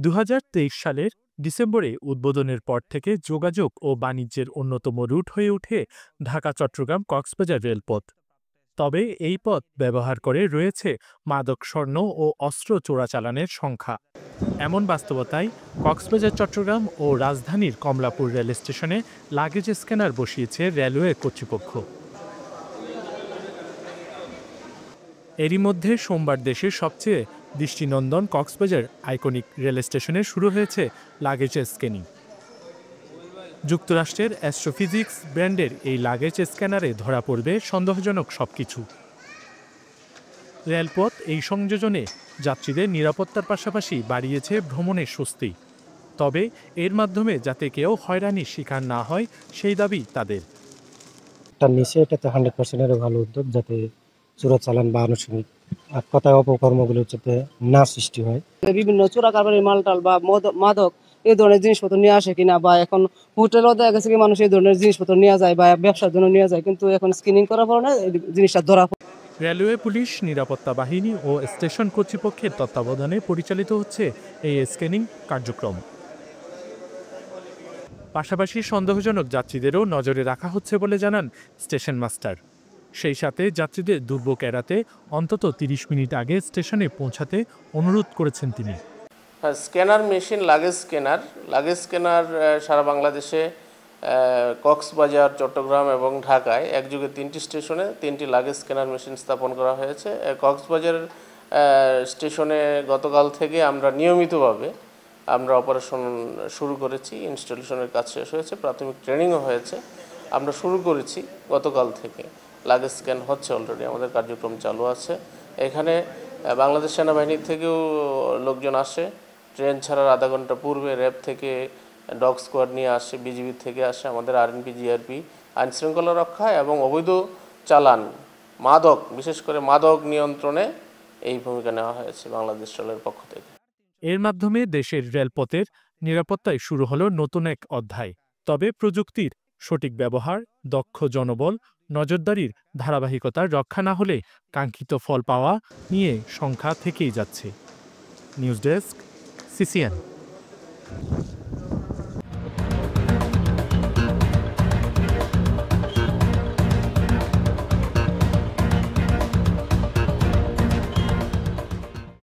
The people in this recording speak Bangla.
২০২৩ সালের ডিসেম্বরে উদ্বোধনের পর থেকে যোগাযোগ ও বাণিজ্যের অন্যতম রুট হয়ে ওঠে ঢাকা-চট্টগ্রাম-কক্সবাজার রেলপথ। তবে এই পথ ব্যবহার করে রয়েছে মাদক স্বর্ণ ও অস্ত্র চোরাচালানের সংখ্যা। এমন বাস্তবতায় কক্সবাজার-চট্টগ্রাম ও রাজধানীর কমলাপুর রেল স্টেশনে লাগেজ স্ক্যানার বসিয়েছে রেলওয়ে কর্তৃপক্ষ। এরই মধ্যে সোমবার দেশের সবচেয়ে দৃষ্টিনন্দন কক্সবাজার আইকনিক রেল স্টেশনে শুরু হয়েছে লাগেজ স্ক্যানিং। যুক্তরাষ্ট্রের অ্যাস্ট্রোফিজিক্স ব্র্যান্ডের এই লাগেজ স্ক্যানারে ধরা পড়বে সন্দেহজনক সবকিছু। রেলপথ এই সংযোজনে যাত্রীদের নিরাপত্তার পাশাপাশি বাড়িয়েছে ভ্রমণের স্বস্তি। তবে এর মাধ্যমে যাতে কেউ হয়রানির শিকার না হয় সেই দাবি তাদের। এটা তো 100% ভালো উদ্যোগ, যাতে চোরাচালান বা আনুষ্ঠানিক কথায় অপকর্মগুলো যাতে না সৃষ্টি হয়। বিভিন্ন চোরা কারবারি মালটাল বা মাদক এই ধরনের জিনিসপত্র নিয়ে আসে কিনা, বা এখন হোটেলও দেখা গেছে কি মানুষ এই ধরনের জিনিসপত্র নিয়ে যায় বা ব্যবসার জন্য নিয়ে যায়, কিন্তু এখন স্ক্রিনিং করার পর না এই জিনিসটা ধরা। রেলওয়ে পুলিশ, নিরাপত্তা বাহিনী ও স্টেশন কর্তৃপক্ষের তত্ত্বাবধানে পরিচালিত হচ্ছে এই স্ক্যানিং কার্যক্রম। পাশাপাশি সন্দেহজনক যাত্রীদেরও নজরে রাখা হচ্ছে বলে জানান স্টেশন মাস্টার। সেই সাথে যাত্রীদের দুর্ভোগ এড়াতে অন্তত ৩০ মিনিট আগে স্টেশনে পৌঁছাতে অনুরোধ করেছেন তিনি। স্ক্যানার মেশিন, লাগেজ স্ক্যানার সারা বাংলাদেশে কক্সবাজার, চট্টগ্রাম এবং ঢাকায় একযোগে 3টি স্টেশনে 3টি লাগেজ স্ক্যানার মেশিন স্থাপন করা হয়েছে। কক্সবাজার স্টেশনে গতকাল থেকে আমরা নিয়মিতভাবে অপারেশন শুরু করেছি। ইনস্টলেশনের কাজ শেষ হয়েছে, প্রাথমিক ট্রেনিংও হয়েছে। আমরা শুরু করেছি গতকাল থেকে, লাগেজ স্ক্যান হচ্ছে, অলরেডি আমাদের কার্যক্রম চালু আছে। এখানে বাংলাদেশ সেনাবাহিনীর থেকেও লোকজন আসে, ট্রেন ছাড়ার আধা ঘন্টা পূর্বে র্যাব থেকে ডগ স্কোয়াড নিয়ে আসে, বিজিবি থেকে আসে, আমাদের আরএনপি, জিআরপি আইনশৃঙ্খলা রক্ষা এবং অবৈধ চালান, মাদক, বিশেষ করে মাদক নিয়ন্ত্রণে এই ভূমিকা নেওয়া হয়েছে বাংলাদেশ রেলের পক্ষ থেকে। এর মাধ্যমে দেশের রেলপথের নিরাপত্তায় শুরু হলো নতুন এক অধ্যায়। তবে প্রযুক্তির সঠিক ব্যবহার, দক্ষ জনবল, নজরদারির ধারাবাহিকতার রক্ষা না হলে কাঙ্ক্ষিত ফল পাওয়া নিয়ে শঙ্কা থেকেই যাচ্ছে। News desk, CCN.